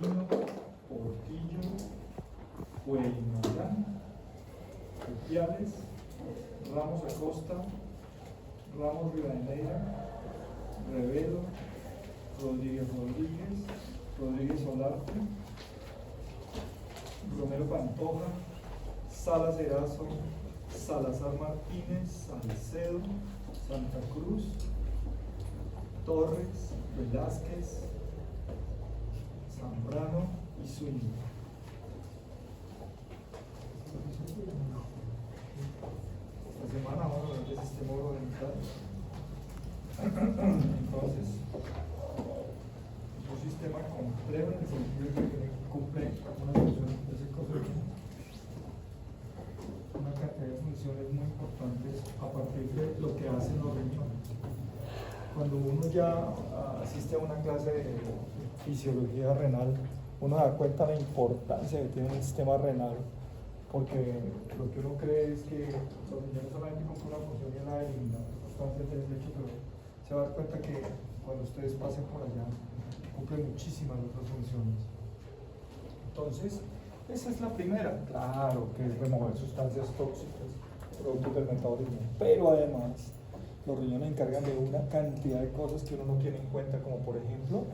Espino, Portillo, Pueynarán, Rupiales, Ramos Acosta, Ramos Rivadeneira, Revelo, Rodríguez Rodríguez, Rodríguez Olarte, Romero Pantoja, Salas Erazo, Salazar Martínez, Salcedo, Santa Cruz, Torres, Velázquez, Zambrano y Zúñiga. Esta semana vamos a hablar de sistema ordental. Entonces, un sistema complejo en el sentido de que cumple una función una cantidad de funciones muy importantes a partir de lo que hacen los riñones. Cuando uno ya asiste a una clase de fisiología renal, uno da cuenta de la importancia que tiene un sistema renal, porque lo que uno cree es que los riñones solamente cumplen una función y la eliminan sustancias del desecho, pero se va a dar cuenta que cuando ustedes pasen por allá cumplen muchísimas otras funciones. Entonces, esa es la primera, claro, que es remover sustancias tóxicas, productos del metabolismo, pero además los riñones encargan de una cantidad de cosas que uno no tiene en cuenta, como por ejemplo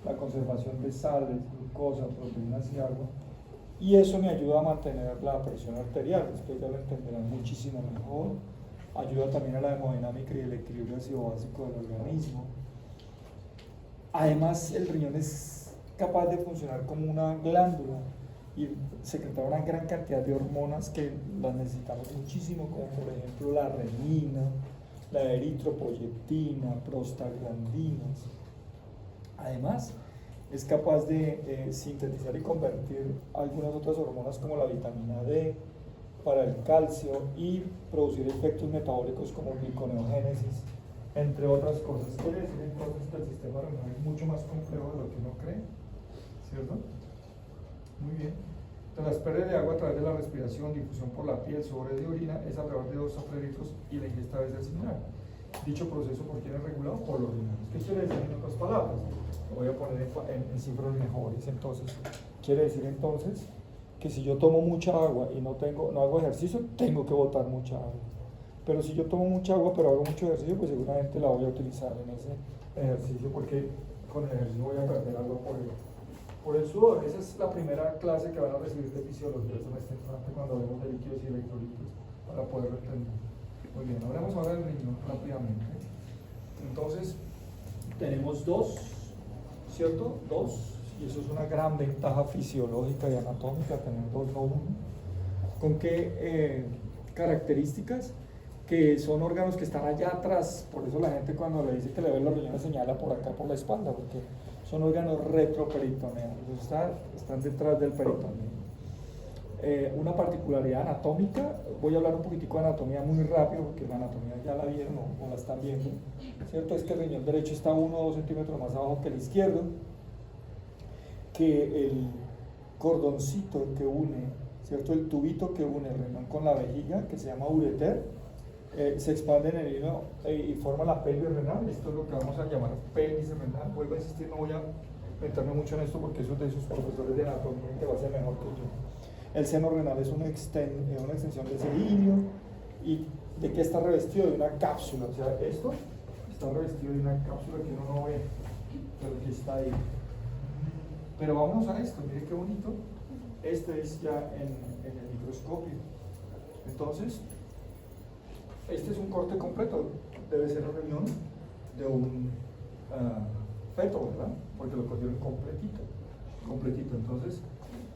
la conservación de sales, glucosa, proteínas y agua, y eso me ayuda a mantener la presión arterial, ustedes ya lo entenderán muchísimo mejor, ayuda también a la hemodinámica y el equilibrio ácido básico del organismo. Además, el riñón es capaz de funcionar como una glándula y secretar una gran cantidad de hormonas que las necesitamos muchísimo, como por ejemplo la renina, la eritropoyetina, prostaglandinas. Además, es capaz de sintetizar y convertir algunas otras hormonas como la vitamina D para el calcio y producir efectos metabólicos como gliconeogénesis, entre otras cosas. Quiere decir entonces que el sistema renal es mucho más complejo de lo que uno cree, ¿cierto? Muy bien. Entonces, las pérdidas de agua a través de la respiración, difusión por la piel, sudor de orina, es alrededor de 2 a 3 litros y la ingesta debe ser similar. Dicho proceso, ¿por quién es regulado? Por los riñones. ¿Qué quiere decir en otras palabras? Lo voy a poner en cifras mejores. Entonces, quiere decir entonces que si yo tomo mucha agua y no hago ejercicio, tengo que botar mucha agua. Pero si yo tomo mucha agua pero hago mucho ejercicio, pues seguramente la voy a utilizar en ese ejercicio, porque con el ejercicio voy a perder agua por el sudor. Esa es la primera clase que van a recibir de fisiología el semestre entrante cuando hablemos de líquidos y electrolitos, para poderlo entender. Muy bien, hablemos ahora del riñón rápidamente. Entonces, tenemos dos, ¿cierto? Dos, y eso es una gran ventaja fisiológica y anatómica, tener dos, no uno. ¿Con qué características? Que son órganos que están allá atrás, por eso la gente cuando le dice que le ve los riñones señala por acá, por la espalda, porque son órganos retroperitoneales, están detrás del peritoneo. Una particularidad anatómica, voy a hablar un poquitico de anatomía muy rápido, porque la anatomía ya la vieron o la están viendo, ¿cierto? Es que el riñón derecho está 1 o 2 centímetros más abajo que el izquierdo, que el cordoncito que une, ¿cierto? El tubito que une el riñón con la vejiga, que se llama ureter, se expande en el hilo y forma la pelvis renal. Esto es lo que vamos a llamar pelvis renal. Vuelvo a insistir, no voy a meterme mucho en esto porque eso es de sus profesores de anatomía que lo hacen mejor que yo. El seno renal es una extensión de ese ilio. ¿Y de qué está revestido? De una cápsula. O sea, esto está revestido de una cápsula que uno no ve, pero que está ahí. Pero vámonos a esto, miren qué bonito. Este es ya en el microscopio. Entonces, este es un corte completo, debe ser un riñón de un feto, ¿verdad? Porque lo cogieron completito. Entonces,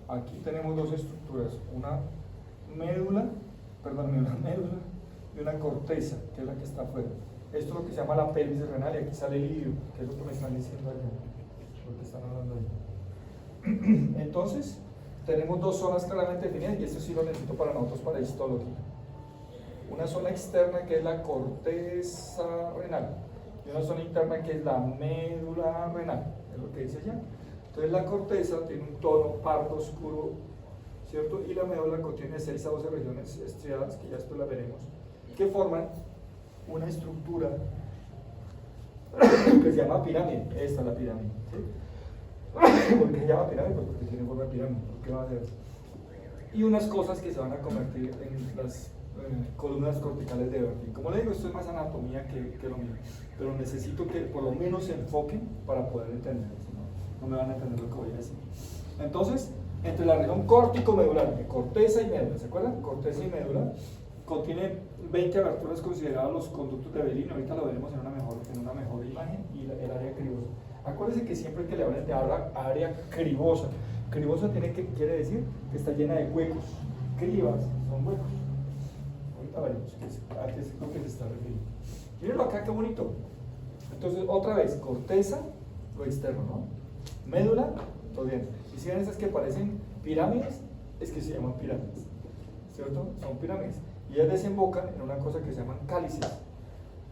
aquí tenemos dos estructuras, una médula y una corteza, que es la que está afuera. Esto es lo que se llama la pelvis renal, y aquí sale el hilo, que es lo que me están diciendo allá, lo que están hablando ahí. Entonces, tenemos dos zonas claramente definidas, y esto sí lo necesito para nosotros, para histología. Una zona externa que es la corteza renal y una zona interna que es la médula renal, es lo que dice allá. Entonces la corteza tiene un tono pardo oscuro, ¿cierto? Y la médula contiene 6 a 12 regiones estriadas, que ya después la veremos, que forman una estructura que se llama pirámide. Esta es la pirámide, ¿sí? ¿Por qué se llama pirámide? Pues porque tiene forma de pirámide. ¿Qué va a hacer? Y unas cosas que se van a convertir en las columnas corticales de Bertin. Como le digo, esto es más anatomía que lo mío, pero necesito que por lo menos se enfoquen para poder entender, si no, no me van a entender lo que voy a decir. Entonces, entre la región córtico-medular, corteza y médula, ¿se acuerdan? Corteza y médula, contiene 20 aberturas consideradas los conductos de Bellini, ahorita lo veremos en una mejor imagen, y el área cribosa. Acuérdense que siempre que le hablen de área cribosa, cribosa quiere decir que está llena de huecos, cribas son huecos. Ahorita veremos a qué es lo que se está refiriendo. Mírenlo acá, qué bonito. Entonces, otra vez, corteza, lo externo, ¿no? Médula, todo bien. Y si ven esas que parecen pirámides, es que se llaman pirámides, ¿cierto? Son pirámides. Y ellas desembocan en una cosa que se llaman cálices.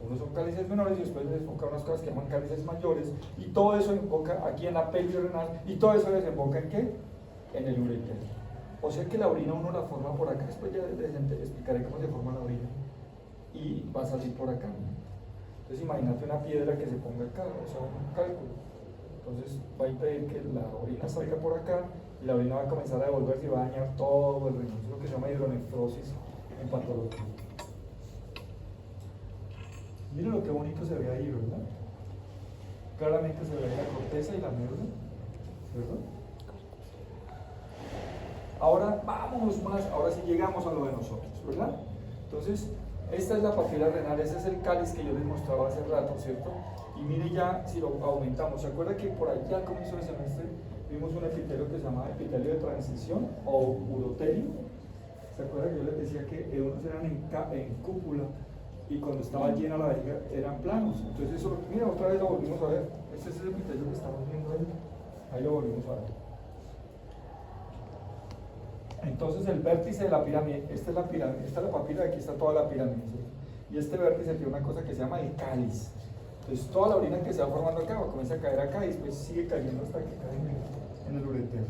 Unos son cálices menores y después desembocan unas cosas que se llaman cálices mayores. Y todo eso desemboca aquí en la pelvis renal. Y todo eso desemboca ¿en qué? En el ureter. O sea que la orina uno la forma por acá. Después ya les explicaré cómo se forma la orina. Y va a salir por acá, ¿no? Entonces imagínate una piedra que se ponga acá, o sea, un cálculo. Entonces va a impedir que la orina salga por acá y la orina va a comenzar a devolverse y va a dañar todo el riñón. Es lo que se llama hidronefrosis en patología. Miren lo que bonito se ve ahí, ¿verdad? Claramente se ve la corteza y la médula, ¿cierto? Ahora vamos más, ahora sí llegamos a lo de nosotros, ¿verdad? Entonces, esta es la papila renal, ese es el cáliz que yo les mostraba hace rato, ¿cierto? Y mire ya si lo aumentamos. ¿Se acuerda que por allá al comienzo del semestre vimos un epitelio que se llama epitelio de transición o urotelio? ¿Se acuerda que yo les decía que unos eran en cúpula y cuando estaba llena la vejiga eran planos? Entonces eso, mira, otra vez lo volvimos a ver. Este es el epitelio que estamos viendo ahí lo volvimos a ver. Entonces el vértice de la pirámide, esta es la pirámide, esta es la papila, aquí está toda la pirámide, ¿sí? Y este vértice tiene una cosa que se llama el cáliz. Entonces toda la orina que se va formando acá comienza a caer acá y después sigue cayendo hasta que cae en el ureter.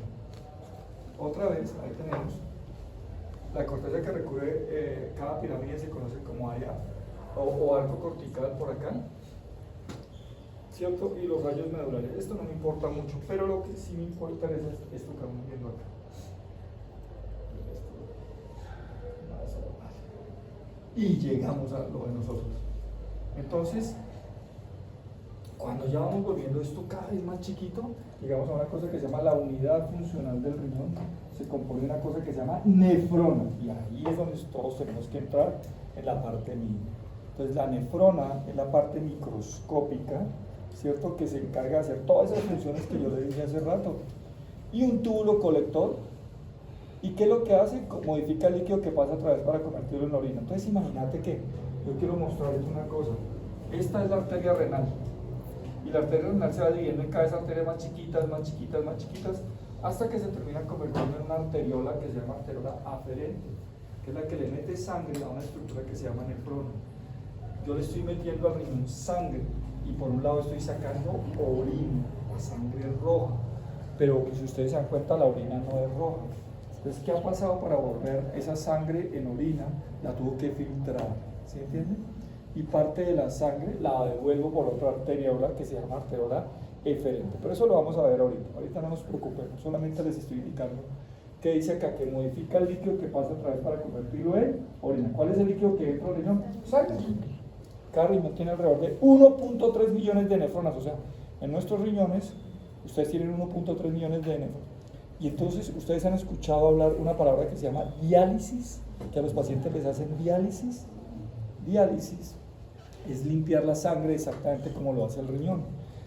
Otra vez, ahí tenemos la corteza que recubre cada pirámide, se conoce como área o arco cortical por acá, ¿cierto? Y los rayos medulares. Esto no me importa mucho, pero lo que sí me importa es esto que estamos viendo acá. Y llegamos a lo de nosotros. Entonces, cuando ya vamos volviendo esto cada vez más chiquito, llegamos a una cosa que se llama la unidad funcional del riñón. Se compone de una cosa que se llama nefrona, y ahí es donde todos tenemos que entrar en la parte mínima. Entonces la nefrona es la parte microscópica, ¿cierto? Que se encarga de hacer todas esas funciones que yo le dije hace rato. Y un túbulo colector. ¿Y qué es lo que hace? Modifica el líquido que pasa a través para convertirlo en orina. Entonces imagínate que yo quiero mostrarles una cosa. Esta es la arteria renal. Y la arteria renal se va dividiendo en cada vez arterias más chiquitas, más chiquitas, más chiquitas, hasta que se termina convirtiendo en una arteriola que se llama arteriola aferente, que es la que le mete sangre a una estructura que se llama nefrona. Yo le estoy metiendo al riñón sangre y por un lado estoy sacando orina, la sangre es roja, pero si ustedes se dan cuenta la orina no es roja. Entonces, ¿qué ha pasado para volver esa sangre en orina? La tuvo que filtrar, ¿sí entienden? Y parte de la sangre la devuelvo por otra arteriola que se llama arteriola eferente. Pero eso lo vamos a ver ahorita no nos preocupemos, solamente les estoy indicando que dice acá que modifica el líquido que pasa a través para convertirlo en orina. ¿Cuál es el líquido que entra al riñón? Sangre. Cada riñón tiene alrededor de 1.3 millones de nefronas, o sea, en nuestros riñones ustedes tienen 1.3 millones de nefronas. Y entonces ustedes han escuchado hablar una palabra que se llama diálisis, que a los pacientes les hacen diálisis. Diálisis es limpiar la sangre exactamente como lo hace el riñón.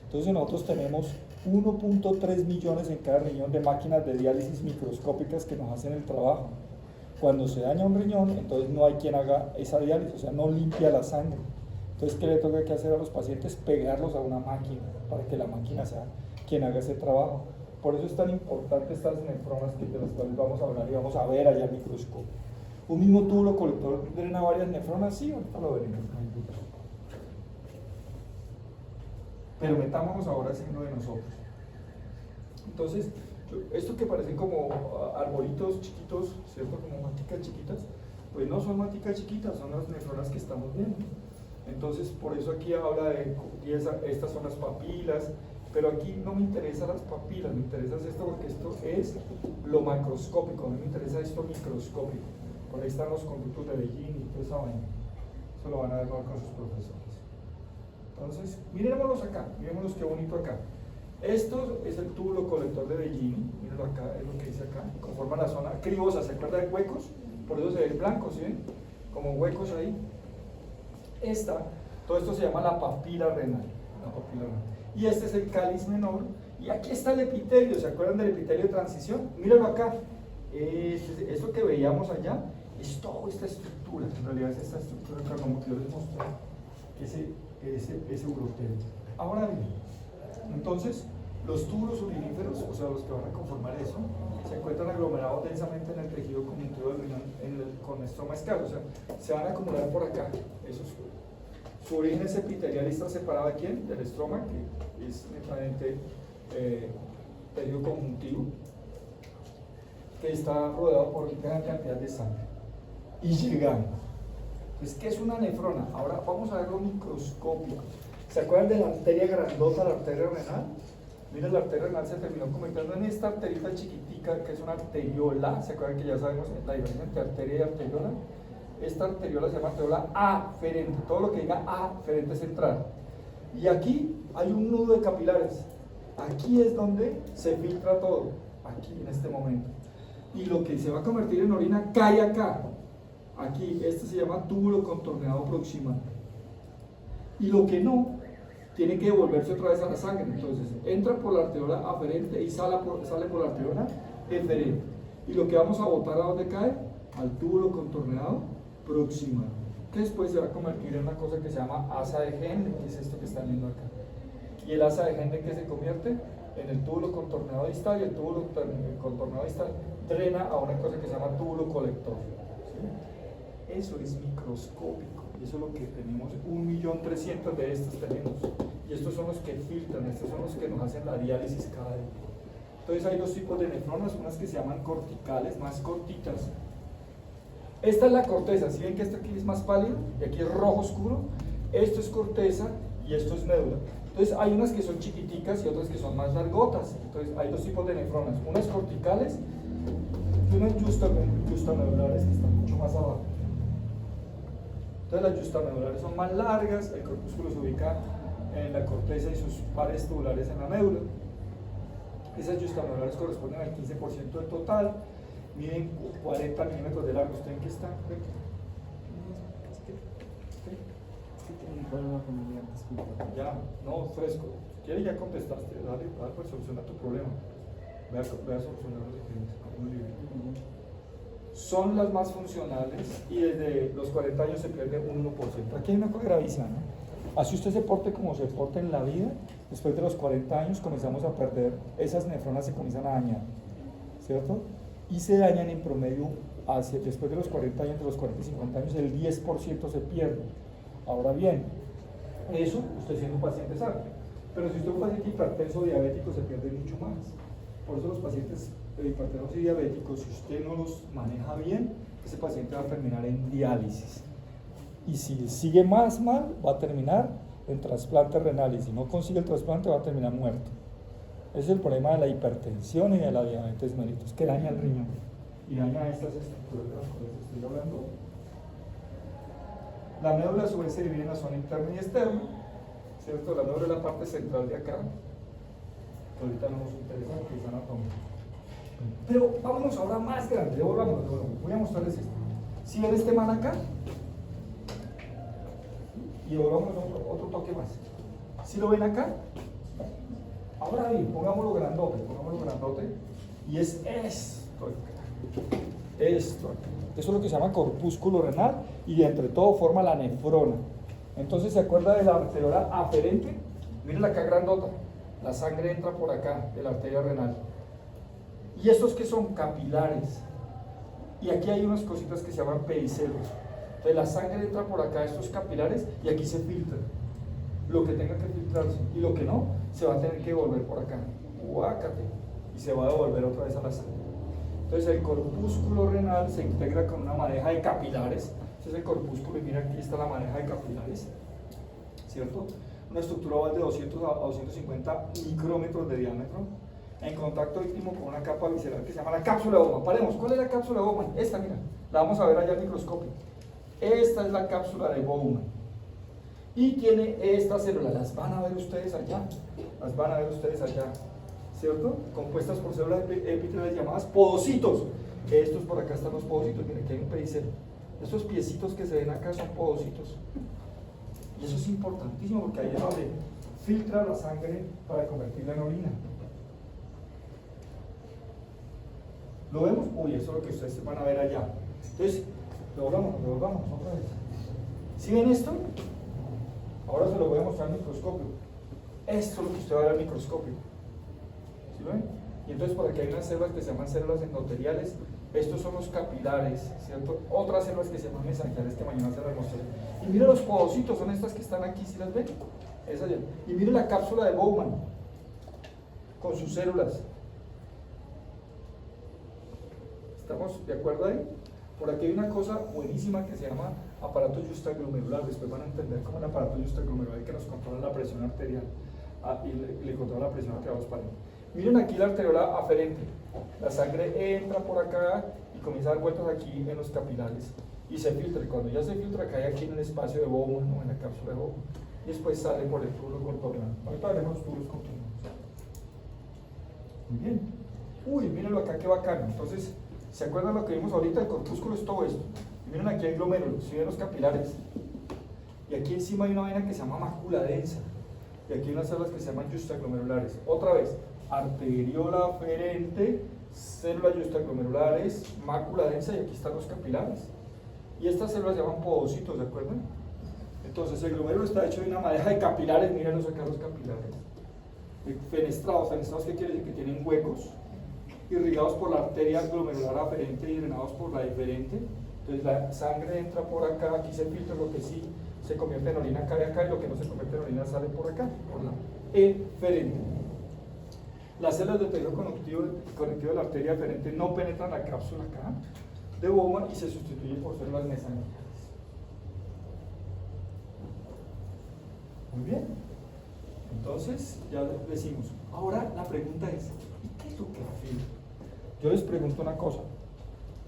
Entonces nosotros tenemos 1.3 millones en cada riñón de máquinas de diálisis microscópicas que nos hacen el trabajo. Cuando se daña un riñón, entonces no hay quien haga esa diálisis, o sea, no limpia la sangre. Entonces, ¿qué le toca que hacer a los pacientes? Pegarlos a una máquina para que la máquina sea quien haga ese trabajo. Por eso es tan importante estas nefronas de las cuales vamos a hablar y vamos a ver allá al microscopio. ¿Un mismo túbulo colector drena varias nefronas? Sí, ahorita lo veremos. Pero metámonos ahora en uno de nosotros. Entonces, esto que parecen como arbolitos chiquitos, ¿cierto? Como maticas chiquitas, pues no son maticas chiquitas, son las nefronas que estamos viendo. Entonces, por eso aquí habla de estas son las papilas, Pero aquí no me interesan las papilas, me interesa esto porque esto es lo macroscópico, a mí me interesa esto microscópico. Por ahí están los conductos de Bellini y toda esa vaina. Eso lo van a ver con sus profesores. Entonces, mirémoslos acá, mirémoslos qué bonito acá. Esto es el túbulo colector de Bellini, mírenlo acá, es lo que dice acá, conforma la zona cribosa, ¿se acuerda de huecos? Por eso se ve blanco, ¿sí ven? Como huecos ahí. Todo esto se llama la papila renal, la papila renal. Y este es el cáliz menor, y aquí está el epitelio, ¿se acuerdan del epitelio de transición? Mírenlo acá, esto que veíamos allá es toda esta estructura, en realidad es esta estructura que como que yo les mostré, ese urotelio. Ahora bien, entonces, los túbulos uriníferos, o sea, los que van a conformar eso, se encuentran aglomerados densamente en el tejido conjuntivo del riñón con estroma escal, o sea, se van a acumular por acá. Su origen es epitelial y está separado de quién? Del estroma, que es netamente tejido conjuntivo, que está rodeado por gran cantidad de sangre. Y llegamos. Entonces, ¿qué es una nefrona? Ahora vamos a ver lo microscópico. ¿Se acuerdan de la arteria grandota, la arteria renal? Miren, la arteria renal se terminó convirtiendo en esta arterita chiquitica que es una arteriola. ¿Se acuerdan que ya sabemos la diferencia entre arteria y arteriola? Esta arteriola se llama arteriola aferente. Todo lo que diga aferente central. Y aquí hay un nudo de capilares. Aquí es donde se filtra todo. Aquí, en este momento. Y lo que se va a convertir en orina cae acá. Aquí, este se llama túbulo contorneado proximal. Y lo que no, tiene que devolverse otra vez a la sangre. Entonces, entra por la arteriola aferente y sale por la arteriola eferente. Y lo que vamos a botar, ¿a dónde cae? Al túbulo contorneado proximal, que después se va a convertir en una cosa que se llama asa de Henle, que es esto que están viendo acá. Y el asa de Henle, que se convierte en el túbulo contorneado distal, y el túbulo contorneado distal drena a una cosa que se llama túbulo colector. ¿Sí? Eso es microscópico. Y eso es lo que tenemos, 1.300.000 de estos tenemos. Y estos son los que filtran, estos son los que nos hacen la diálisis cada día. Entonces hay dos tipos de nefronas, unas que se llaman corticales, más cortitas. Esta es la corteza, ¿sí ven que esta aquí es más pálido? Y aquí es rojo oscuro. Esto es corteza y esto es médula. Entonces hay unas que son chiquiticas y otras que son más largotas. Entonces hay dos tipos de nefronas, unas corticales y unas justamedulares que están mucho más abajo. Entonces las justamedulares son más largas, el corpúsculo se ubica en la corteza y sus pares tubulares en la médula. Esas justamedulares corresponden al 15% del total, miden 40 milímetros de largo. ¿Ustedes en qué están? Ya, no, fresco. Si quieres ya contestaste, dale, pues soluciona tu problema. Ve a solucionar lo que tienes. Son las más funcionales y desde los 40 años se pierde un 1%. Aquí hay una cosa gravísima, ¿no? Así usted se porte como se porte en la vida, después de los 40 años comenzamos a perder, esas nefronas se comienzan a dañar, ¿cierto? Y se dañan en promedio después de los 40 años, de los 40 y 50 años, el 10% se pierde. Ahora bien, eso usted siendo un paciente sano, pero si usted es un paciente hipertenso o diabético se pierde mucho más. Por eso los pacientes hipertensos y diabéticos, si usted no los maneja bien, ese paciente va a terminar en diálisis. Y si sigue más mal, va a terminar en trasplante renal, y si no consigue el trasplante va a terminar muerto. Ese es el problema de la hipertensión y de la diabetes mellitus, que daña el riñón y daña estas estructuras de las cuales estoy hablando. La médula a su vez se divide en la zona interna y externa, ¿cierto? La médula es la parte central de acá, que ahorita no nos interesa, que es anatómica. Pero vámonos ahora más grande, devolvamos. Voy a mostrarles esto. Si ven este man acá, y devolvamos otro toque más. Si lo ven acá, ahora bien, pongámoslo grandote, y es esto acá. Esto acá. Eso es lo que se llama corpúsculo renal y de entre todo forma la nefrona. Entonces, ¿se acuerda de la arteriola aferente? Miren acá grandota. La sangre entra por acá, de la arteria renal. Y estos que son capilares. Y aquí hay unas cositas que se llaman pericelos. Entonces la sangre entra por acá, estos capilares, y aquí se filtra. Lo que tenga que filtrarse. Y lo que no, se va a tener que devolver por acá. Guácate. Y se va a devolver otra vez a la sangre. Entonces el corpúsculo renal se integra con una madeja de capilares. Este es el corpúsculo y mira aquí está la madeja de capilares, ¿cierto? una estructura oval de 200 a 250 micrómetros de diámetro, en contacto íntimo con una capa visceral que se llama la cápsula de Bowman. Paremos, ¿cuál es la cápsula de Bowman? Esta, mira, la vamos a ver allá al microscopio. Esta es la cápsula de Bowman. Y tiene estas células, las van a ver ustedes allá, ¿cierto? Compuestas por células epiteliales llamadas podocitos. Estos por acá están los podocitos, miren que hay un pedicelo. Estos piecitos que se ven acá son podocitos. Y eso es importantísimo porque ahí es donde filtra la sangre para convertirla en orina. ¿Lo vemos? Uy, eso es lo que ustedes van a ver allá. Entonces, devolvamos otra vez. ¿Sí ven esto? Ahora se lo voy a mostrar al microscopio. Esto es lo que usted va a ver al microscopio. ¿Sí lo ven? Y entonces por aquí hay unas células que se llaman células endoteliales. Estos son los capilares, ¿cierto? Otras células que se llaman mesangiales que mañana se las mostraré. Y miren los podocitos, son estas que están aquí, ¿sí las ven? Esas ya. Y miren la cápsula de Bowman con sus células. ¿Estamos de acuerdo ahí? Por aquí hay una cosa buenísima que se llama aparato justaglomerular. Después van a entender cómo el aparato justaglomerular que nos controla la presión arterial y le controla la presión arterial a los pacientes. Miren aquí la arteriola aferente. La sangre entra por acá y comienza a dar vueltas aquí en los capilares y se filtra. Y cuando ya se filtra, cae aquí en el espacio de Bowman o en la cápsula de Bowman. Y después sale por el tubo contornado. Ahorita veremos los tubos contornados. Muy bien. Uy, mírenlo acá, qué bacano. Entonces, ¿se acuerdan lo que vimos ahorita? El corpúsculo es todo esto. Y miren aquí hay glomérulos, ¿sí ven los capilares? Y aquí encima hay una vaina que se llama mácula densa. Y aquí hay unas células que se llaman justaglomerulares. Otra vez, arteriola aferente, células justaglomerulares, mácula densa, y aquí están los capilares. Y estas células se llaman podocitos, ¿de acuerdo? Entonces el glomérulo está hecho de una madeja de capilares, mírenlos acá los capilares. Fenestrados, ¿qué quiere decir? Que tienen huecos, irrigados por la arteria glomerular aferente y drenados por la deferente. Entonces la sangre entra por acá, aquí se filtra, lo que sí se convierte en orina cae acá y lo que no se convierte en orina sale por acá, por la eferente. Las células de tejido conectivo de la arteria aferente no penetran la cápsula acá de Bowman y se sustituyen por células mesangiales. Muy bien. Entonces, ya decimos. Ahora la pregunta es, ¿y qué es lo que filtra? Yo les pregunto una cosa.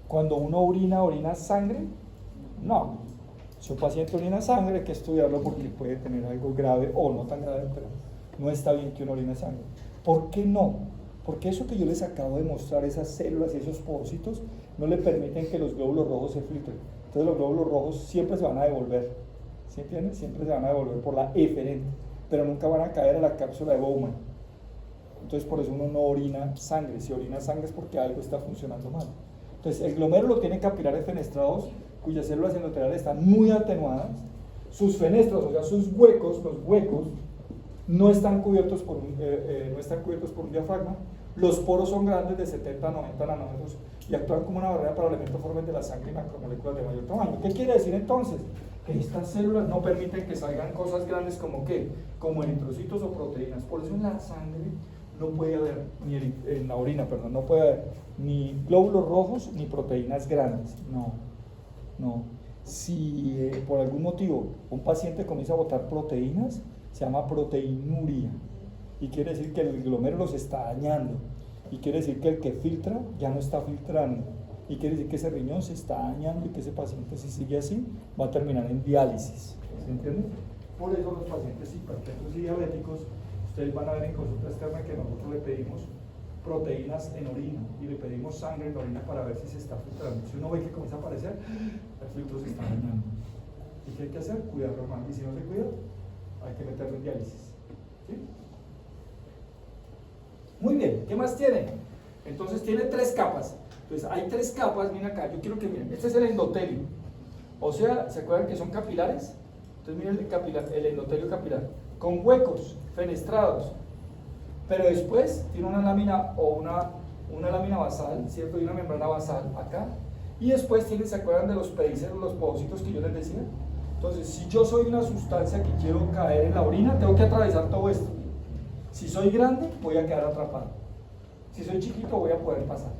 Cuando uno orina sangre, no. Si un paciente orina sangre, hay que estudiarlo porque puede tener algo grave o no tan grave, pero no está bien que uno orine sangre. ¿Por qué no? Porque eso que yo les acabo de mostrar, esas células y esos podocitos, no le permiten que los glóbulos rojos se filtren. Entonces los glóbulos rojos siempre se van a devolver. ¿Sí entienden? Siempre se van a devolver por la eferente, pero nunca van a caer a la cápsula de Bowman. Entonces por eso uno no orina sangre. Si orina sangre es porque algo está funcionando mal. Entonces el glomérulo tiene capilares fenestrados cuyas células endoteliales están muy atenuadas. Sus fenestros, o sea sus huecos, los huecos, no están cubiertos por un diafragma. Los poros son grandes, de 70 a 90 nanómetros, y actúan como una barrera para elementos formes de la sangre y macromoléculas de mayor tamaño. ¿Qué quiere decir entonces? Que estas células no permiten que salgan cosas grandes como ¿qué? Como eritrocitos o proteínas. Por eso en la sangre no puede haber, en la orina, perdón, no puede haber ni glóbulos rojos ni proteínas grandes. No. Si por algún motivo un paciente comienza a botar proteínas, se llama proteinuria. Y quiere decir que el glomérulo se está dañando. Y quiere decir que el que filtra ya no está filtrando. Y quiere decir que ese riñón se está dañando y que ese paciente, si sigue así, va a terminar en diálisis. ¿Se entiende? Por eso los pacientes hipertensos y diabéticos, ustedes van a ver en consulta externa que nosotros le pedimos proteínas en orina y le pedimos sangre en orina para ver si se está filtrando. Si uno ve que comienza a aparecer, el filtro se está dañando. ¿Y qué hay que hacer? Cuidarlo más. Y si no se cuida, hay que meterlo en diálisis. ¿Sí? Muy bien, ¿qué más tiene? Entonces tiene 3 capas. Entonces hay 3 capas, miren acá, yo quiero que miren, este es el endotelio. O sea, ¿se acuerdan que son capilares? Entonces miren el endotelio capilar, con huecos fenestrados. Pero después tiene una lámina o una lámina basal, ¿cierto? Y una membrana basal acá. Y después tienen, ¿se acuerdan de los pedicelos, los podocitos que yo les decía? Entonces, si yo soy una sustancia que quiero caer en la orina, tengo que atravesar todo esto. Si soy grande, voy a quedar atrapado. Si soy chiquito, voy a poder pasar.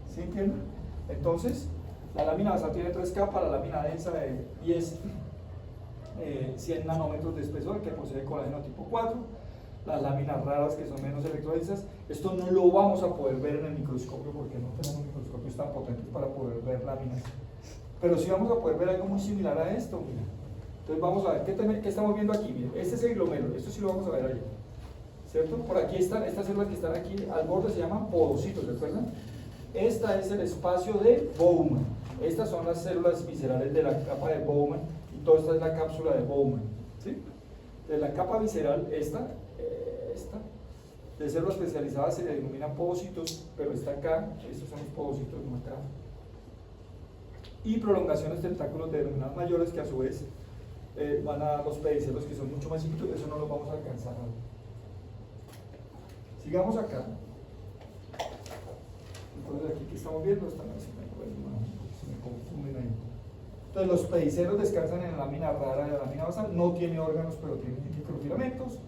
¿Sí entienden? Entonces, la lámina basal tiene 3 capas, la lámina densa de 10 100 nanómetros de espesor, que posee colágeno tipo 4, las láminas raras que son menos electrodensas. Esto no lo vamos a poder ver en el microscopio porque no tenemos microscopios tan potentes para poder ver láminas, pero sí vamos a poder ver algo muy similar a esto. Mira. Entonces vamos a ver qué estamos viendo aquí. Mira, este es el glomérulo, esto sí lo vamos a ver allá, ¿cierto? Por aquí están estas células que están aquí al borde, se llaman podocitos, ¿se acuerdan? Esta es el espacio de Bowman. Estas son las células viscerales de la capa de Bowman y toda esta es la cápsula de Bowman, ¿sí? De la capa visceral, esta de células especializadas se le denominan podocitos, pero está acá, estos son los podocitos, no acá. Y prolongaciones tentáculos denominadas mayores que a su vez van a los pedicelos que son mucho más chiquitos, eso no lo vamos a alcanzar ahora. Sigamos acá. Entonces aquí que estamos viendo, se me confunden ahí. Entonces los pedicelos descansan en la lámina rara de la lámina basal, no tiene órganos pero tiene microfilamentos.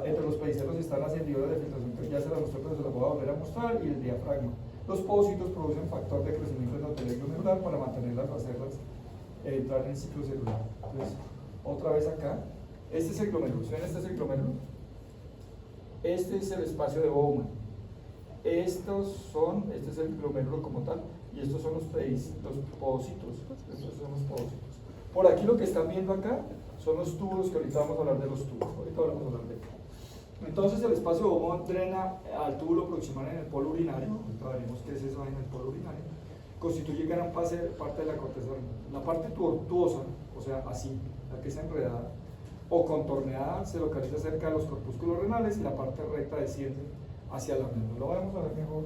Entre los pedicelos están las hendiduras de filtración que ya se las mostré pero se las voy a volver a mostrar, y el diafragma. Los podocitos producen factor de crecimiento endotelial glomerular para mantenerlas o hacerlas entrar en el ciclo celular. Entonces, otra vez acá, este es el glomérulo, ¿ven? Este es el glomérulo. Este es el espacio de Bowman. Este es el glomérulo como tal, y estos son los podocitos. Estos son los podocitos. Por aquí lo que están viendo acá son los túbulos, que ahorita vamos a hablar de los túbulos. Ahorita vamos a hablar de esto. Entonces el espacio de Bowman drena al túbulo proximal en el polo urinario. Ahorita veremos qué es eso en el polo urinario. Constituye gran parte de la corteza renal. La parte tortuosa, o sea, así, la que es enredada o contorneada, se localiza cerca de los corpúsculos renales, y la parte recta desciende hacia la médula. Lo vamos a ver mejor.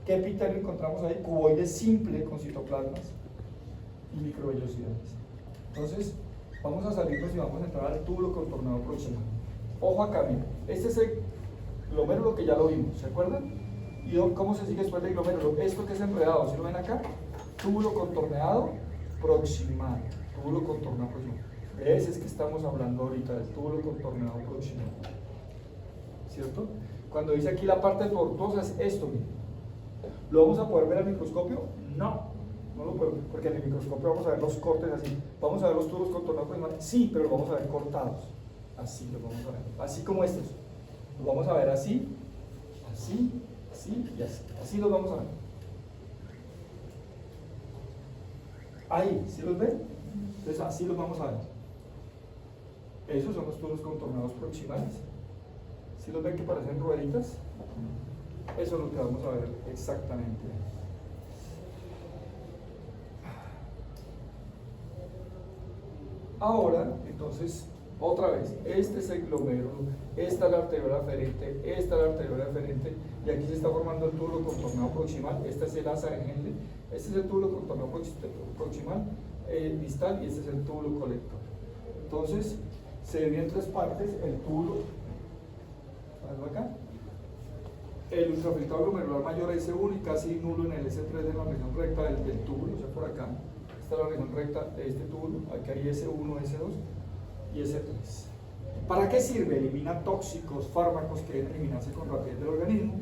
¿Qué epitelio encontramos ahí? Cuboide simple con citoplasmas y microvellosidades. Entonces, vamos a salirnos y vamos a entrar al túbulo contorneado proximal. Ojo acá, mira. Este es el glomérulo que ya lo vimos, ¿se acuerdan? ¿Y cómo se sigue después del glomérulo? Esto que es enredado, ¿sí lo ven acá? Túbulo contorneado proximal. Túbulo contorneado proximal. Ese es que estamos hablando ahorita, del túbulo contorneado proximal. ¿Cierto? Cuando dice aquí la parte tortuosa es esto, mira. ¿Lo vamos a poder ver al microscopio? No. No lo podemos, porque en el microscopio vamos a ver los cortes así. ¿Vamos a ver los túbulos contorneados proximales? Sí, pero los vamos a ver cortados. Así los vamos a ver. Así como estos. Los vamos a ver así, así, así y así. Así los vamos a ver. Ahí, ¿sí los ven? Entonces así los vamos a ver. Esos son los túbulos contorneados proximales. ¿Sí los ven que parecen rueditas? Eso es lo que vamos a ver exactamente. Ahora, entonces, otra vez, este es el glomérulo, esta es la arteriola aferente, esta es la arteriola aferente, y aquí se está formando el túbulo contorneado proximal. Este es el asa de Henle, este es el túbulo contorneado proximal distal, y este es el túbulo colector. Entonces, se divide en tres partes: el túbulo, acá, el ultrafiltrado glomerular mayor S1 y casi nulo en el S3 de la región recta del túbulo, o sea, por acá. Esta es la región recta de este túbulo, aquí hay S1, S2 y S3. ¿Para qué sirve? Elimina tóxicos, fármacos que deben eliminarse con rapidez del organismo.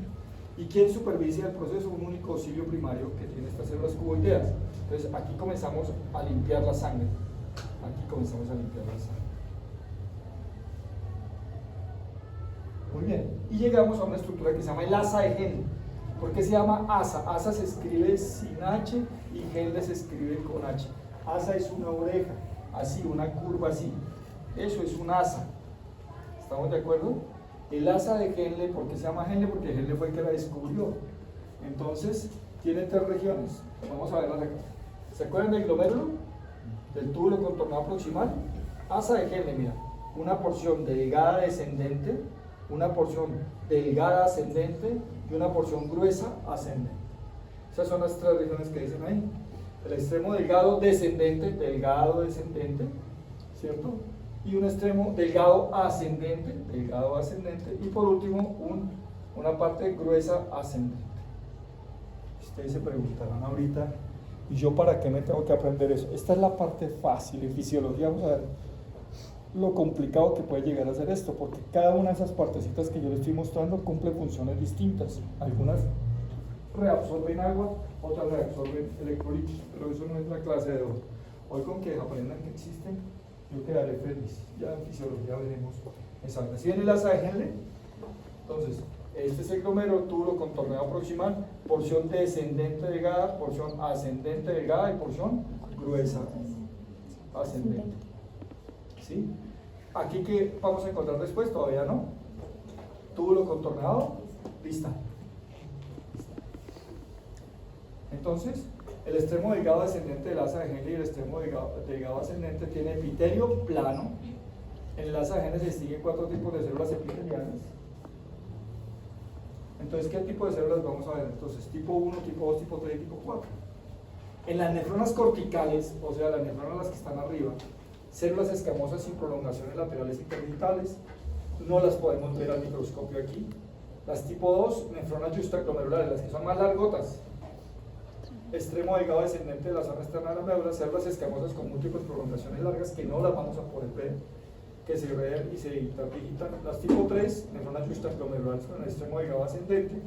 ¿Y quién supervisa el proceso? Un único auxilio primario que tiene estas células cuboideas. Entonces aquí comenzamos a limpiar la sangre. Aquí comenzamos a limpiar la sangre. Muy bien. Y llegamos a una estructura que se llama el asa de Henle. ¿Por qué se llama asa? Asa se escribe sin H y Henle se escribe con H. Asa es una oreja, así, una curva así. Eso es un asa. ¿Estamos de acuerdo? El asa de Henle, ¿por qué se llama Henle? Porque Henle fue el que la descubrió. Entonces, tiene tres regiones. Vamos a verlas acá. ¿Se acuerdan del glomérulo? Del túbulo contorneado proximal. Asa de Henle, mira. Una porción delgada descendente, una porción delgada ascendente y una porción gruesa ascendente. Esas son las tres regiones que dicen ahí. El extremo delgado descendente, ¿cierto? Y un extremo delgado ascendente, y por último una parte gruesa ascendente. Ustedes se preguntarán ahorita, ¿y yo para qué me tengo que aprender eso? Esta es la parte fácil. En fisiología vamos a ver lo complicado que puede llegar a ser esto, porque cada una de esas partecitas que yo les estoy mostrando cumple funciones distintas. Algunas reabsorben agua, otras reabsorben electrolitos, pero eso no es la clase de hoy. Hoy con que aprendan que existen yo quedaré feliz. Ya en fisiología veremos exacto. Si viene el asa de Henle, entonces, este es el glomérulo, túbulo contorneado proximal, porción descendente delgada, porción ascendente delgada y porción gruesa ascendente. ¿Sí? Aquí que vamos a encontrar después, todavía no. Túbulo contorneado distal. Entonces, el extremo delgado ascendente del asa de Henle y el extremo delgado ascendente tiene epitelio plano. En el asa de Henle se distinguen 4 tipos de células epiteliales. Entonces, ¿qué tipo de células vamos a ver? Entonces, tipo 1, tipo 2, tipo 3 y tipo 4. En las nefronas corticales, o sea, las nefronas las que están arriba, células escamosas sin prolongaciones laterales interdigitales, no las podemos ver al microscopio aquí. Las tipo 2, nefronas juxtaglomerulares, las que son más largotas. Extremo delgado descendente de la zona externa de la médula, células escamosas con múltiples prolongaciones largas que no las vamos a poder ver, que se irradian y se interdigitan. Las tipo 3, nefronas juxtaglomerulares con el extremo delgado ascendente,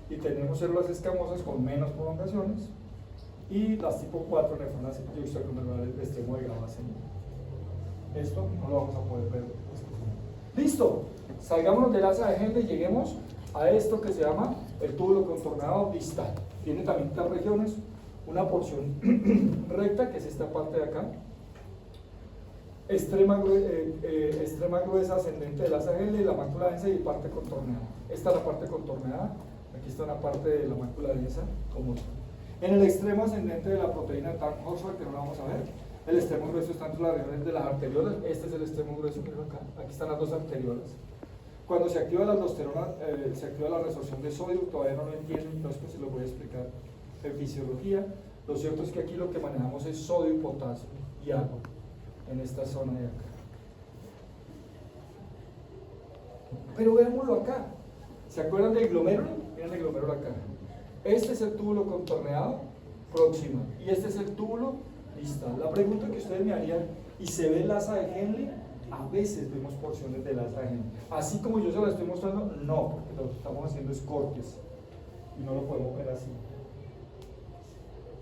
y tenemos células escamosas con menos prolongaciones, y las tipo 4, nefronas juxtaglomerulares de extremo delgado ascendente. Esto no lo vamos a poder ver. Listo, salgámonos del asa de Henle y lleguemos a esto que se llama el túbulo contorneado distal. Tiene también 3 regiones, una porción recta, que es esta parte de acá, extrema gruesa ascendente del asa de Henle, la mácula densa y parte contorneada. Esta es la parte contorneada, aquí está una parte de la mácula densa como tal. En el extremo ascendente de la proteína Tan-Horsford, que no la vamos a ver, el extremo grueso está entre las regiones de las arteriolas. Este es el extremo grueso, miren acá, aquí están las 2 arteriolas. Cuando se activa la aldosterona, se activa la resorción de sodio, todavía no lo entiendo, entonces pues se lo voy a explicar en fisiología. Lo cierto es que aquí lo que manejamos es sodio y potasio y agua en esta zona de acá. Pero veámoslo acá. ¿Se acuerdan del glomérulo? Miren el glomérulo acá. Este es el túbulo contorneado proximal y este es el túbulo distal. La pregunta que ustedes me harían, ¿y se ve el asa de Henle? A veces vemos porciones del asa de Henle. Así como yo se la estoy mostrando, no, porque lo que estamos haciendo es cortes y no lo podemos ver así.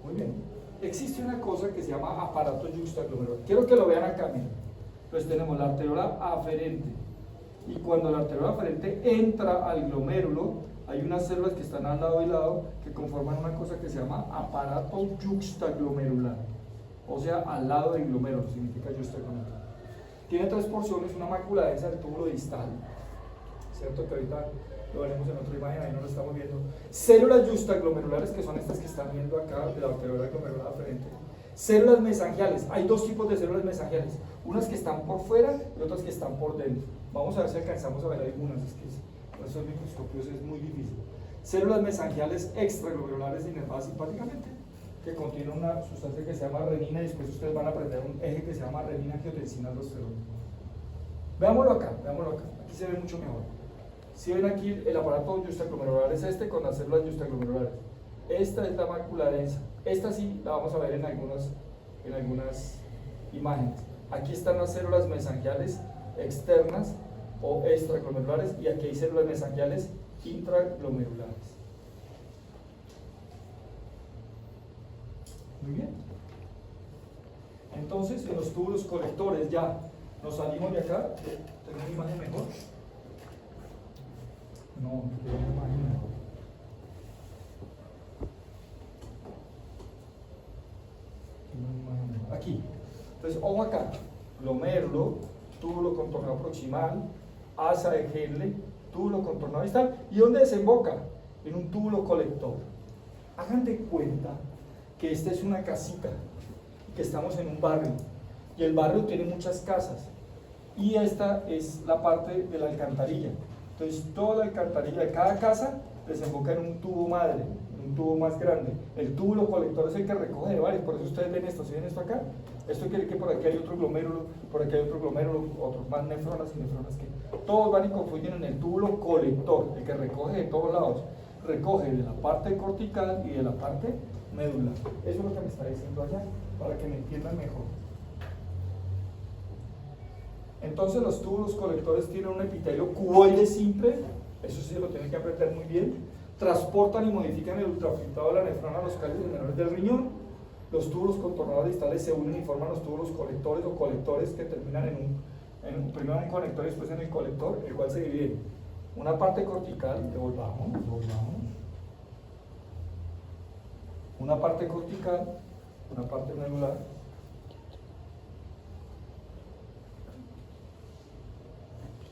Muy bien. Existe una cosa que se llama aparato juxtaglomerular. Quiero que lo vean acá, miren. Entonces tenemos la arteriola aferente y cuando la arteriola aferente entra al glomérulo, hay unas células que están al lado y lado que conforman una cosa que se llama aparato juxtaglomerular. O sea, al lado del glomérulo, significa juxtaglomerular. Tiene 3 porciones, una mácula densa del túbulo distal, ¿cierto? Que ahorita lo veremos en otra imagen, ahí no lo estamos viendo. Células juxtaglomerulares, que son estas que están viendo acá, de la arteriola glomerular aferente. Células mesangiales, hay 2 tipos de células mesangiales, unas que están por fuera y otras que están por dentro. Vamos a ver si alcanzamos a ver algunas, es que con esos microscopios es muy difícil. Células mesangiales extraglomerulares inervadas simpáticamente, que contiene una sustancia que se llama renina, y después ustedes van a aprender un eje que se llama renina-angiotensina-aldosterona. Veámoslo acá, aquí se ve mucho mejor. Si ven aquí, el aparato juxtaglomerular es este con las células juxtaglomerulares. Esta es la mácula densa, esta sí la vamos a ver en algunas imágenes. Aquí están las células mesangiales externas o extraglomerulares y aquí hay células mesangiales intraglomerulares. Muy bien. Entonces, en los túbulos colectores ya nos salimos de acá. ¿Tengo una imagen mejor? No, tengo una imagen mejor. Aquí. Entonces, ojo acá. Glomérulo, túbulo contorneado proximal, asa de Henle, túbulo contorneado distal. ¿Y dónde desemboca? En un túbulo colector. Hagan de cuenta que esta es una casita, que estamos en un barrio, y el barrio tiene muchas casas, y esta es la parte de la alcantarilla. Entonces toda la alcantarilla de cada casa desemboca en un tubo madre, un tubo más grande. El túbulo colector es el que recoge de varios, por eso ustedes ven esto, ¿sí ven esto acá? Esto quiere que por aquí hay otro glomérulo, por aquí hay otro glomérulo, otros más nefronas y nefronas que todos van y confluyen en el túbulo colector, el que recoge de todos lados, recoge de la parte cortical y de la parte medular. Eso es lo que me está diciendo allá, para que me entiendan mejor. Entonces los túbulos colectores tienen un epitelio cuboide simple, eso sí se lo tienen que aprender muy bien. Transportan y modifican el ultrafiltrado de la nefrona a los cálices menores del riñón. los túbulos contornados distales se unen y forman los túbulos colectores o colectores que terminan primero en el conector y después en el colector, el cual se divide una parte cortical, devolvamos, una parte cortical, una parte medular,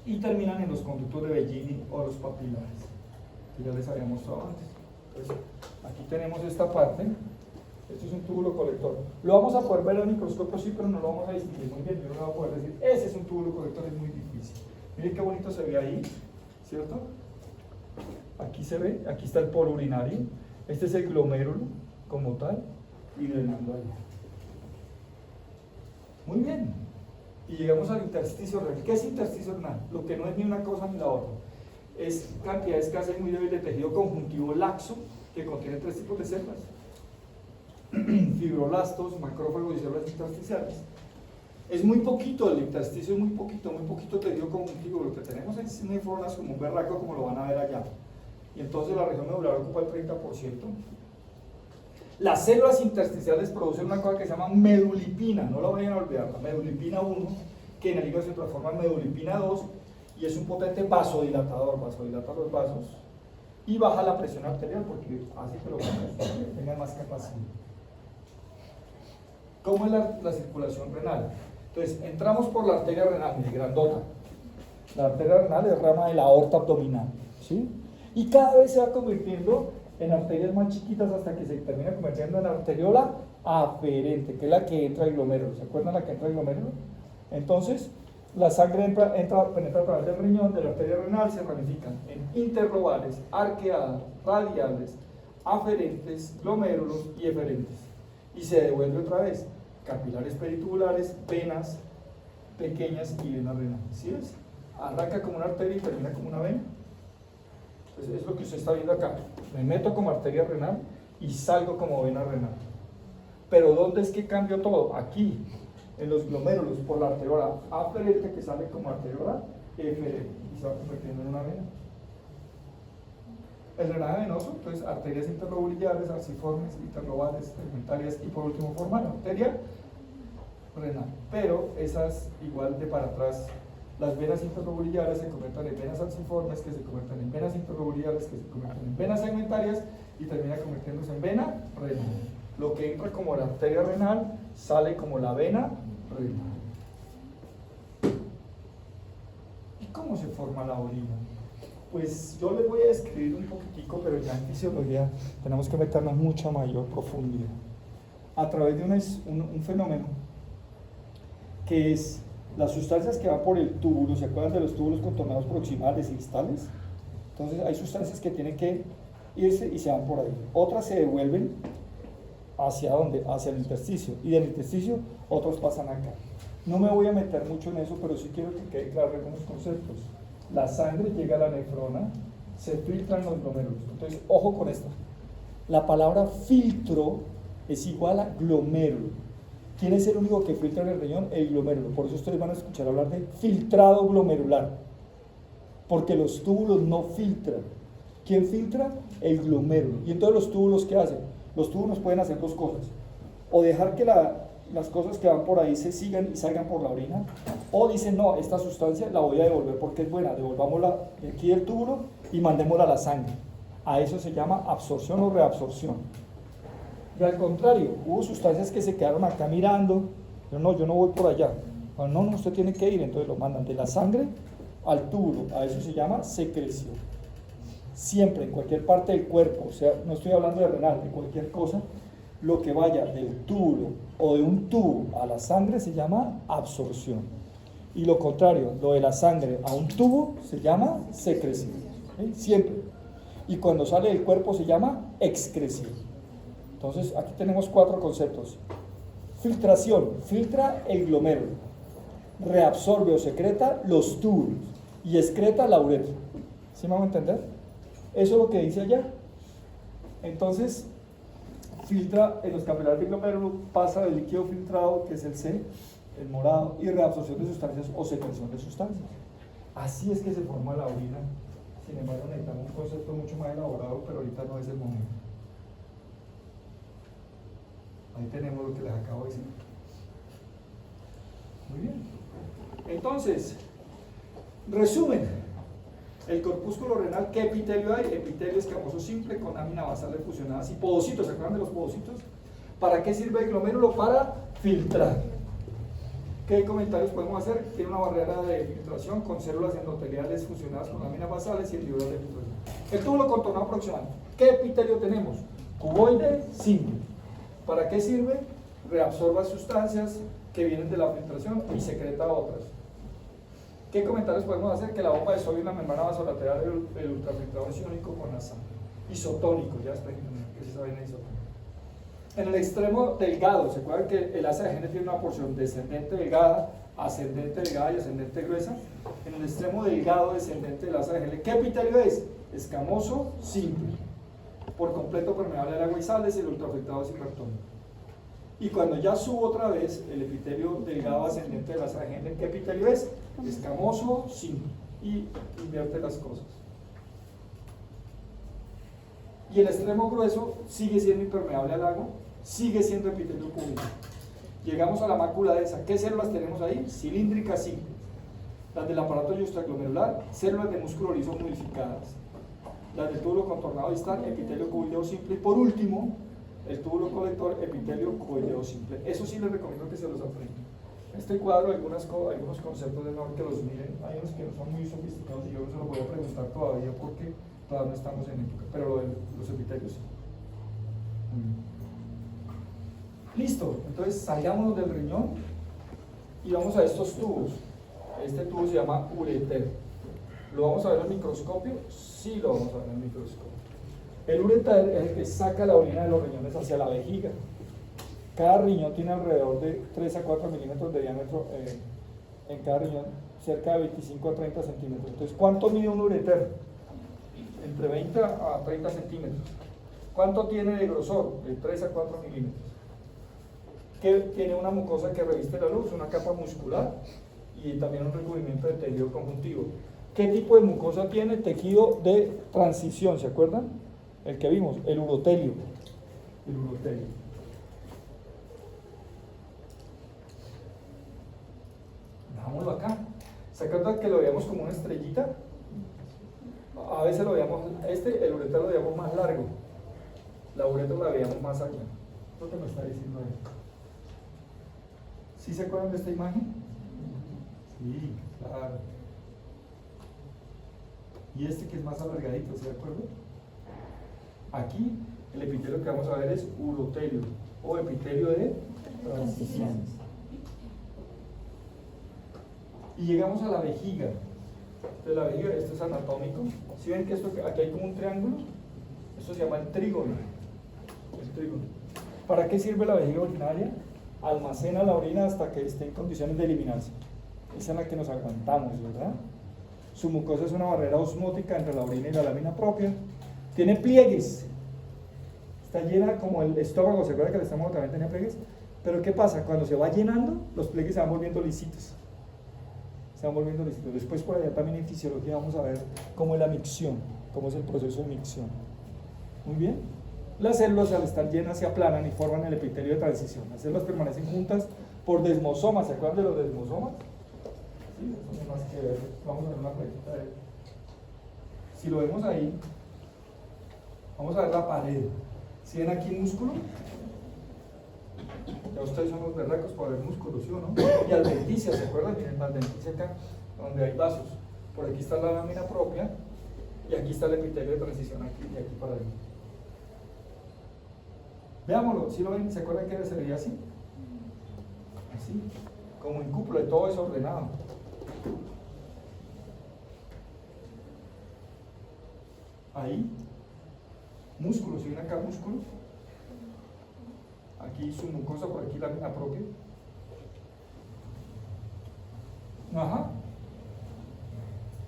y terminan en los conductos de Bellini o los papilares, que ya les había mostrado antes. Entonces, aquí tenemos esta parte. Esto es un túbulo colector. Lo vamos a poder ver al microscopio, sí, pero no lo vamos a distinguir muy bien. Yo no lo voy a poder decir, ese es un túbulo colector, es muy difícil. Miren qué bonito se ve ahí, ¿cierto? Aquí se ve, aquí está el polo urinario. Este es el glomérulo como tal, y drenando ahí. Muy bien. Y llegamos al intersticio renal. ¿Qué es intersticio renal? Lo que no es ni una cosa ni la otra. Es cantidad escasa y muy débil de tejido conjuntivo laxo que contiene 3 tipos de células: fibroblastos, macrófagos y células intersticiales. Es muy poquito, el intersticio es muy poquito tejido conjuntivo. Lo que tenemos es nefronas como un berraco, como lo van a ver allá. Y entonces la región medular ocupa el 30%. Las células intersticiales producen una cosa que se llama medulipina, no la vayan a olvidar, la medulipina 1, que en el hígado se transforma en medulipina 2 y es un potente vasodilatador, vasodilata los vasos y baja la presión arterial porque hace que los vasos tengan más capacidad. ¿Cómo es la circulación renal? Entonces, entramos por la arteria renal, grandota. La arteria renal es rama de la aorta abdominal, ¿sí? Y cada vez se va convirtiendo en arterias más chiquitas hasta que se termina convirtiendo en arteriola aferente, que es la que entra al glomérulo. ¿Se acuerdan la que entra al glomérulo? Entonces, la sangre penetra a través del riñón, de la arteria renal, se ramifican en interlobales, arqueadas, radiales, aferentes, glomérulos y eferentes. Y se devuelve otra vez, capilares peritubulares, venas pequeñas y venas renales. ¿Sí ves? Arranca como una arteria y termina como una vena. Entonces, es lo que usted está viendo acá. Me meto como arteria renal y salgo como vena renal. Pero ¿dónde es que cambio todo? Aquí, en los glomérulos, por la arteriola aferente, que sale como arteriola eferente y se va convirtiendo en una vena. El drenaje venoso, entonces arterias interlobulillares, arciformes, interlobales, segmentarias y por último forman arteria renal. Pero esas igual de para atrás. Las venas interlobulillares se convierten en venas arciformes, que se convierten en venas interlobulillares, que se convierten en venas segmentarias y termina convirtiéndose en vena renal. Lo que entra como la arteria renal sale como la vena renal. ¿Y cómo se forma la orina? Pues yo les voy a describir un poquitico, pero ya en fisiología tenemos que meternos mucha mayor profundidad. A través de un fenómeno que es las sustancias que van por el túbulo. ¿Se acuerdan de los túbulos contornados proximales y distales? Entonces hay sustancias que tienen que irse y se van por ahí. Otras se devuelven ¿hacia dónde? Hacia el intersticio. Y del intersticio otros pasan acá. No me voy a meter mucho en eso, pero sí quiero que quede claro algunos conceptos. La sangre llega a la nefrona, se filtra en los glomérulos. Entonces, ojo con esto. La palabra filtro es igual a glomérulo. ¿Quién es el único que filtra en el riñón? El glomérulo. Por eso ustedes van a escuchar hablar de filtrado glomerular. Porque los túbulos no filtran. ¿Quién filtra? El glomérulo. ¿Y entonces los túbulos qué hacen? Los túbulos pueden hacer dos cosas. O dejar que las cosas que van por ahí se sigan y salgan por la orina. O dicen, no, esta sustancia la voy a devolver porque es buena. Devolvámosla aquí del túbulo y mandémosla a la sangre. A eso se llama absorción o reabsorción. Y al contrario, hubo sustancias que se quedaron acá mirando, pero no, yo no voy por allá. Bueno, no, usted tiene que ir, entonces lo mandan de la sangre al túbulo, a eso se llama secreción. Siempre, en cualquier parte del cuerpo, o sea, no estoy hablando de renal, de cualquier cosa, lo que vaya del túbulo o de un tubo a la sangre se llama absorción. Y lo contrario, lo de la sangre a un tubo se llama secreción. ¿Sí? Siempre. Y cuando sale del cuerpo se llama excreción. Entonces, aquí tenemos 4 conceptos. Filtración, filtra el glomérulo. Reabsorbe o secreta los túbulos. Y excreta la uretra. ¿Sí me van a entender? Eso es lo que dice allá. Entonces, filtra en los capilares del glomérulo, pasa del líquido filtrado, que es el C, el morado, y reabsorción de sustancias o secreción de sustancias. Así es que se forma la orina. Sin embargo, necesitamos un concepto mucho más elaborado, pero ahorita no es el momento. Ahí tenemos lo que les acabo de decir. Muy bien. Entonces, resumen. El corpúsculo renal, ¿qué epitelio hay? Epitelio escamoso simple con lámina basal fusionadas y podocitos. ¿Se acuerdan de los podocitos? ¿Para qué sirve el glomérulo? Para filtrar. ¿Qué comentarios podemos hacer? Tiene una barrera de filtración con células endoteliales fusionadas con láminas basales y hendiduras de filtración. El túbulo contornado proximal. ¿Qué epitelio tenemos? Cuboide simple. ¿Para qué sirve? Reabsorba sustancias que vienen de la filtración y secreta otras. ¿Qué comentarios podemos hacer? Que la bomba de sodio y la membrana vasolateral del ultrafiltrador es iónico con la sangre. Isotónico, ya está, que se sabe en isotónico. En el extremo delgado, ¿se acuerdan que el asa de Henle tiene una porción descendente delgada, ascendente delgada y ascendente gruesa? En el extremo delgado descendente del asa de Henle, ¿qué epitelio es? Escamoso simple, por completo permeable al agua y sales y el ultrafiltrado es hipertónico. Y cuando ya subo otra vez el epitelio delgado ascendente del asa de Henle, ¿qué epitelio es? Escamoso simple, y invierte las cosas. Y el extremo grueso sigue siendo impermeable al agua, sigue siendo epitelio público. Llegamos a la mácula densa. ¿Qué células tenemos ahí? Cilíndricas simples. Las del aparato extraglomerular, células de músculo liso modificadas. Las del túbulo contornado distal, epitelio cuboideo simple. Y por último, el túbulo colector, epitelio cuboideo simple. Eso sí les recomiendo que se los aprendan. Este cuadro, algunos conceptos de mejor que los miren. Hay unos que no son muy sofisticados y yo no se los voy a preguntar todavía porque todavía no estamos en época, pero lo de los epitelios sí. Listo, entonces salgámonos del riñón y vamos a estos tubos. Este tubo se llama ureter. ¿Lo vamos a ver en el microscopio? Sí, lo vamos a ver en el microscopio. El ureter es el que saca la orina de los riñones hacia la vejiga. Cada riñón tiene alrededor de 3 a 4 milímetros de diámetro en cada riñón, cerca de 25 a 30 centímetros. Entonces, ¿cuánto mide un ureter? Entre 20 a 30 centímetros. ¿Cuánto tiene de grosor? De 3 a 4 milímetros. Que tiene una mucosa que reviste la luz, una capa muscular y también un recubrimiento de tejido conjuntivo. ¿Qué tipo de mucosa tiene? Tejido de transición, ¿se acuerdan? El que vimos, el urotelio. El urotelio. Dejámoslo acá. ¿Se acuerdan que lo veíamos como una estrellita? A veces lo veíamos, el ureter lo veíamos más largo, la uretra la veíamos más allá. ¿Qué es lo que me está diciendo ahí? ¿Sí se acuerdan de esta imagen? Sí, claro. Y este que es más alargadito, ¿se acuerdan? Aquí el epitelio que vamos a ver es urotelio o epitelio de transición. Y llegamos a la vejiga. De la vejiga, esto es anatómico. ¿Sí ven que aquí hay como un triángulo? Esto se llama el trígono. El trígono. ¿Para qué sirve la vejiga urinaria? Almacena la orina hasta que esté en condiciones de eliminarse. Esa es la que nos aguantamos, ¿verdad? Su mucosa es una barrera osmótica entre la orina y la lámina propia. Tiene pliegues. Está llena como el estómago. ¿Se acuerda que el estómago también tenía pliegues? Pero ¿qué pasa? Cuando se va llenando, los pliegues se van volviendo lisitos. Se van volviendo lisitos. Después por allá también en fisiología vamos a ver cómo es la micción, cómo es el proceso de micción. Muy bien. Las células al estar llenas se aplanan y forman el epitelio de transición. Las células permanecen juntas por desmosomas. ¿Se acuerdan de los desmosomas? Sí, eso no más que ver. Vamos a ver una pregunta de él. Si lo vemos ahí, vamos a ver la pared. ¿Sí ven aquí músculo? Ya ustedes son los berracos para ver músculo, ¿sí o no? Y adventicia, ¿se acuerdan? Miren la adventicia acá, donde hay vasos. Por aquí está la lámina propia y aquí está el epitelio de transición, aquí y aquí para allá. Veámoslo, ¿sí lo ven? ¿Se acuerdan que se veía así? Así, como en cúpula, y todo desordenado. Ahí, músculo, ¿sí ven acá músculo? Aquí su mucosa, por aquí lámina propia. Ajá.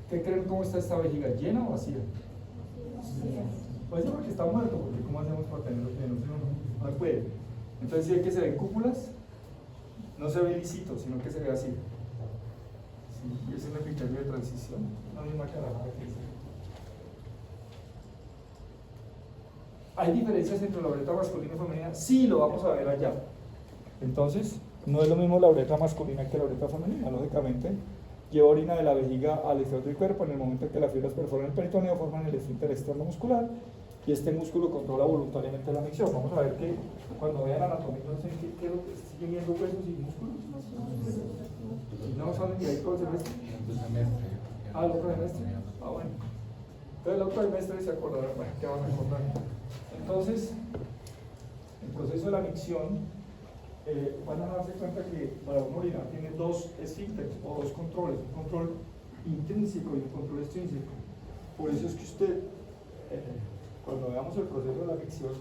¿Qué creen cómo está esta vejiga? ¿Llena o vacía? Pues sí, porque está muerto, porque ¿cómo hacemos para tenerlo lleno? No puede. Entonces, si hay que se ven cúpulas, no se ve lisito, sino que se ve así. Sí, y ese es el epitelio de transición. La misma carajada que dice. ¿Hay diferencias entre la uretra masculina y femenina? Sí, lo vamos a ver allá. Entonces, no es lo mismo la uretra masculina que la uretra femenina, lógicamente. Lleva orina de la vejiga al exterior del cuerpo en el momento en que las fibras perforan el peritoneo, forman el esfínter externo muscular y este músculo controla voluntariamente la micción. Vamos a ver que cuando vean anatomía, no sé qué es lo que siguen viendo huesos y músculos. ¿No saben que hay todo el semestre? El otro semestre. Bueno. Entonces el otro semestre se acordarán, bueno, ¿qué van a acordar? Entonces, el proceso de la micción, van a darse cuenta que para un orinar tiene dos esfínteres o dos controles, un control intrínseco y un control extrínseco. Por eso es que usted, cuando veamos el proceso de la micción,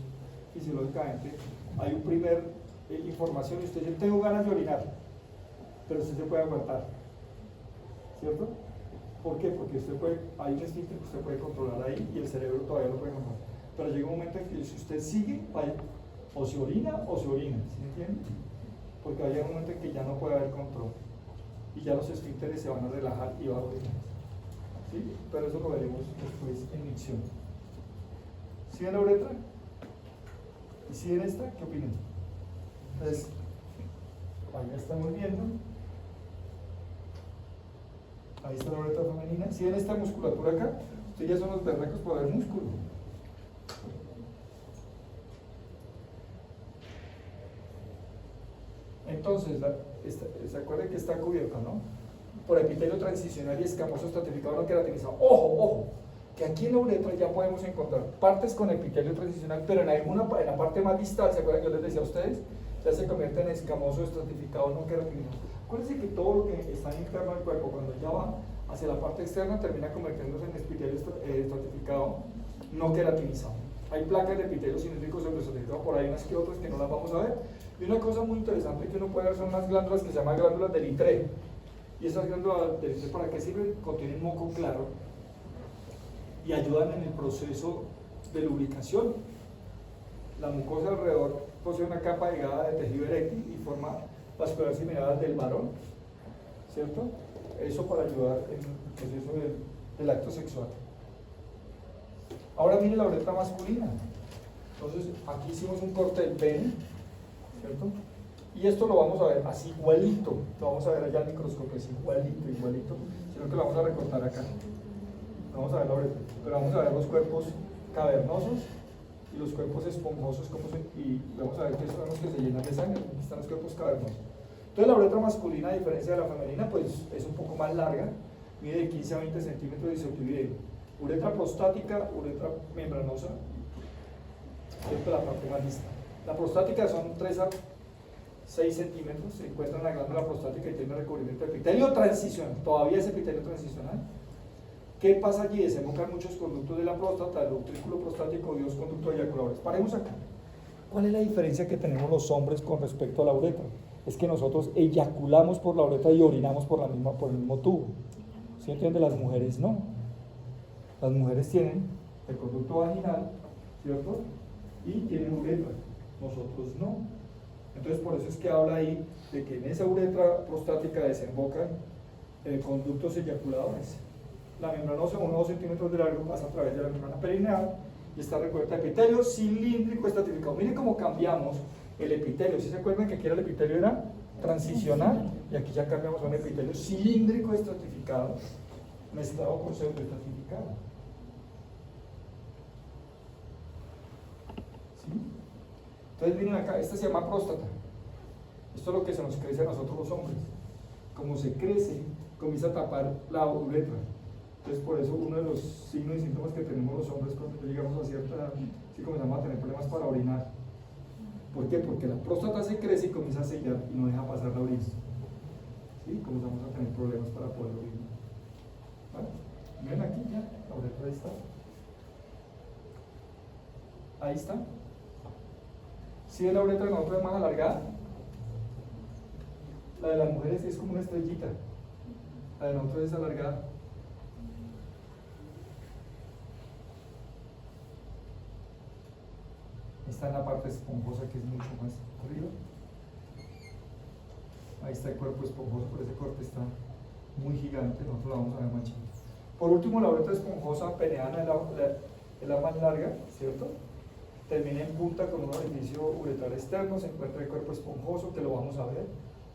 fisiológicamente, hay un primer información y usted dice, tengo ganas de orinar, pero usted se puede aguantar, ¿cierto? ¿Por qué? Porque hay un esfínter que usted puede controlar ahí y el cerebro todavía lo puede controlar. Pero llega un momento en que si usted sigue, vaya, o se orina, ¿sí me entiende? Porque va a llegar un momento en que ya no puede haber control y ya los esfínteres se van a relajar y va a orinar. ¿Sí? Pero eso lo veremos después en micción. ¿Sí ven la uretra? ¿Y si ven esta? ¿Qué opinan? Entonces, ahí ya estamos viendo. Ahí está la uretra femenina. ¿Sí ven esta musculatura acá? Ustedes ya son los berracos para ver músculo. Entonces, se acuerdan que está cubierta, ¿no? Por epitelio transicional y escamoso estratificado no queratinizado. Ojo, ojo, que aquí en la uretra ya podemos encontrar partes con epitelio transicional, pero en la parte más distal, ¿se acuerdan que yo les decía a ustedes? Ya se convierte en escamoso estratificado no queratinizado. Acuérdense que todo lo que está interno del cuerpo, cuando ya va hacia la parte externa, termina convirtiéndose en epitelio estratificado no queratinizado. Hay placas de epitelio cilíndrico sobre estratificado, por ahí unas que otras que no las vamos a ver. Y una cosa muy interesante que uno puede ver son unas glándulas que se llaman glándulas del Littré. ¿Y esas glándulas del Littré para qué sirven? Contienen moco claro y ayudan en el proceso de lubricación. La mucosa alrededor posee una capa delgada de tejido eréctil y forma vascular similar al del varón, ¿cierto? Eso para ayudar en el proceso del acto sexual. Ahora mire la uretra masculina. Entonces, aquí hicimos un corte del pene, ¿cierto? Y esto lo vamos a ver así igualito, lo vamos a ver allá al microscopio, así igualito, sino que lo vamos a recortar acá. Vamos a ver la uretra, pero vamos a ver los cuerpos cavernosos y los cuerpos esponjosos, y vamos a ver que son los que se llenan de sangre. Aquí están los cuerpos cavernosos. Entonces la uretra masculina, a diferencia de la femenina, pues es un poco más larga, mide de 15 a 20 centímetros y se divide uretra prostática, uretra membranosa, esta es la parte más lista. La prostática son 3 a 6 centímetros, se encuentra en la glándula prostática y tiene recubrimiento de epitelio transicional, todavía es epitelio transicional. ¿Qué pasa allí? Desembocan muchos conductos de la próstata, el utrículo prostático y dos conductos eyaculadores. Paremos acá. ¿Cuál es la diferencia que tenemos los hombres con respecto a la uretra? Es que nosotros eyaculamos por la uretra y orinamos por el mismo tubo. ¿Sí entiende? Las mujeres no. Las mujeres tienen el conducto vaginal, ¿cierto? Y tienen uretra. Nosotros no. Entonces por eso es que habla ahí de que en esa uretra prostática desembocan conductos eyaculadores. La membranosa, 1 o 2 centímetros de largo, pasa a través de la membrana perineal y está recubierta de epitelio cilíndrico estratificado. Miren cómo cambiamos el epitelio. ¿Sí se acuerdan que aquí el epitelio era transicional? Y aquí ya cambiamos a un epitelio cilíndrico estratificado mezclado con pseudoestratificado. ¿Sí? Entonces miren acá, esta se llama próstata. Esto es lo que se nos crece a nosotros los hombres. Como se crece, comienza a tapar la uretra. Entonces por eso uno de los signos y síntomas que tenemos los hombres cuando llegamos a cierta edad, sí comenzamos a tener problemas para orinar. ¿Por qué? Porque la próstata se crece y comienza a sellar y no deja pasar la orina. ¿Sí? Comenzamos a tener problemas para poder orinar. ¿Vale? Ven aquí ya, la uretra está. Ahí está. ¿Sí ven la uretra de nosotros es más alargada? La de las mujeres es como una estrellita. La de nosotros es alargada. Está en la parte esponjosa, que es mucho más arriba. Ahí está el cuerpo esponjoso, por ese corte está muy gigante, nosotros la vamos a ver más chiquita. Por último, la uretra esponjosa peneana es la más larga, ¿cierto? termina en punta con un orificio uretral externo, se encuentra el cuerpo esponjoso, que lo vamos a ver,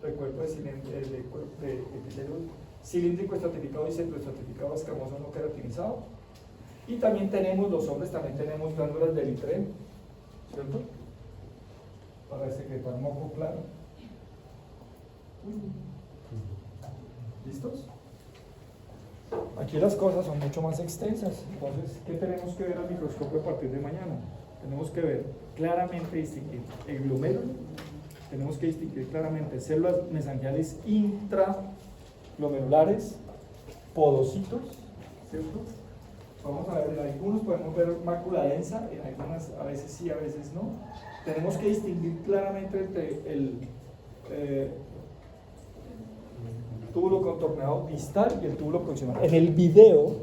el cuerpo de epitelio cilíndrico estratificado y centroestratificado escamoso no queratinizado. Y también tenemos, los hombres también tenemos glándulas de Eritreo, ¿cierto? Para secretar moco claro. ¿Listos? Aquí las cosas son mucho más extensas. Entonces, ¿qué tenemos que ver al microscopio a partir de mañana? Tenemos que ver claramente, distinguir el glomérulo, tenemos que distinguir claramente células mesangiales intraglomerulares, podocitos, ¿cierto? Vamos a ver, en algunos podemos ver mácula densa, en algunas a veces sí, a veces no. Tenemos que distinguir claramente entre el túbulo contorneado distal y el túbulo proximal. En el video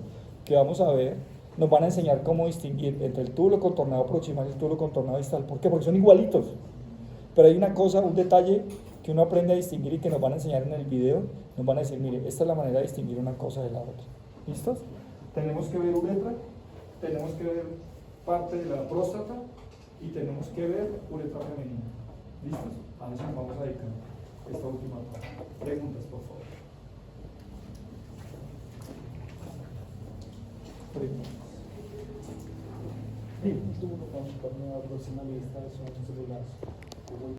que vamos a ver, nos van a enseñar cómo distinguir entre el túbulo contorneado proximal y el túbulo contorneado distal. ¿Por qué? Porque son igualitos. Pero hay una cosa, un detalle que uno aprende a distinguir y que nos van a enseñar en el video. Nos van a decir, mire, esta es la manera de distinguir una cosa de la otra. ¿Listos? Tenemos que ver uretra, tenemos que ver parte de la próstata y tenemos que ver uretra femenina. ¿Listos? A eso nos vamos a dedicar esta última parte. Preguntas, por favor. Preguntas. Sí, tú, con la próxima lista son celulares.